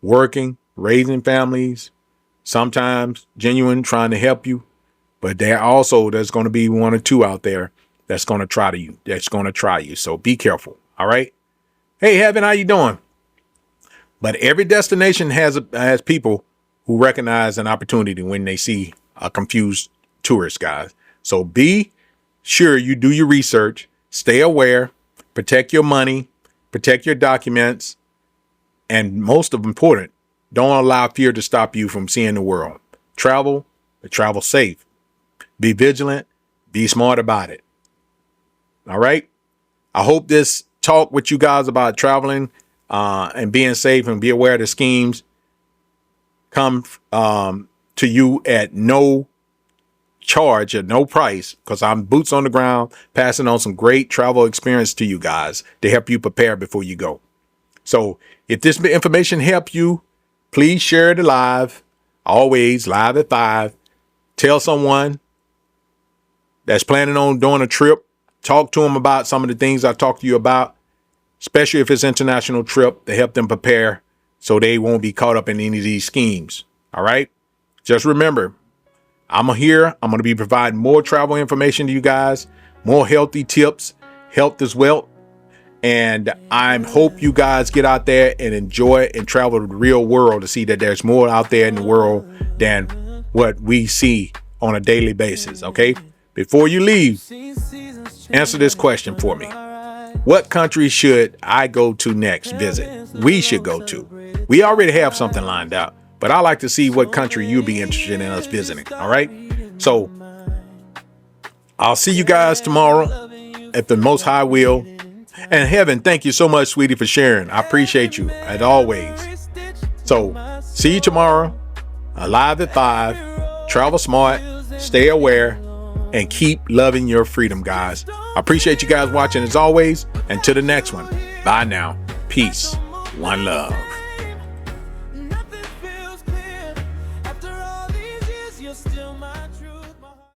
Speaker 1: working, raising families, sometimes genuine, trying to help you. But there's going to be one or two out there that's going to try you. So be careful. All right. Hey, Heaven, how you doing? But every destination has people who recognize an opportunity when they see a confused tourist, guys. So be sure you do your research, stay aware, protect your money, protect your documents, and most important, don't allow fear to stop you from seeing the world. Travel, but travel safe. Be vigilant, be smart about it. All right. I hope this talk with you guys about traveling and being safe and be aware of the schemes come to you at no charge, at no price, because I'm boots on the ground, passing on some great travel experience to you guys to help you prepare before you go. So if this information helped you, please share it live, always live at 5. Tell someone that's planning on doing a trip. Talk to them about some of the things I talked to you about, especially if it's an international trip, to help them prepare so they won't be caught up in any of these schemes. All right. Just remember, I'm here. I'm going to be providing more travel information to you guys, more healthy tips. Health is wealth. And I hope you guys get out there and enjoy and travel the real world to see that there's more out there in the world than what we see on a daily basis. Okay. Before you leave, answer this question for me. What country should I go to next visit? We should go to. We already have something lined out, but I like to see what country you'd be interested in us visiting. All right. So I'll see you guys tomorrow if the Most High will. And Heaven, thank you so much, sweetie, for sharing. I appreciate you as always. So see you tomorrow, live at 5. Travel smart, stay aware, and keep loving your freedom, guys. I appreciate you guys watching as always. And to the next one. Bye now. Peace. One love.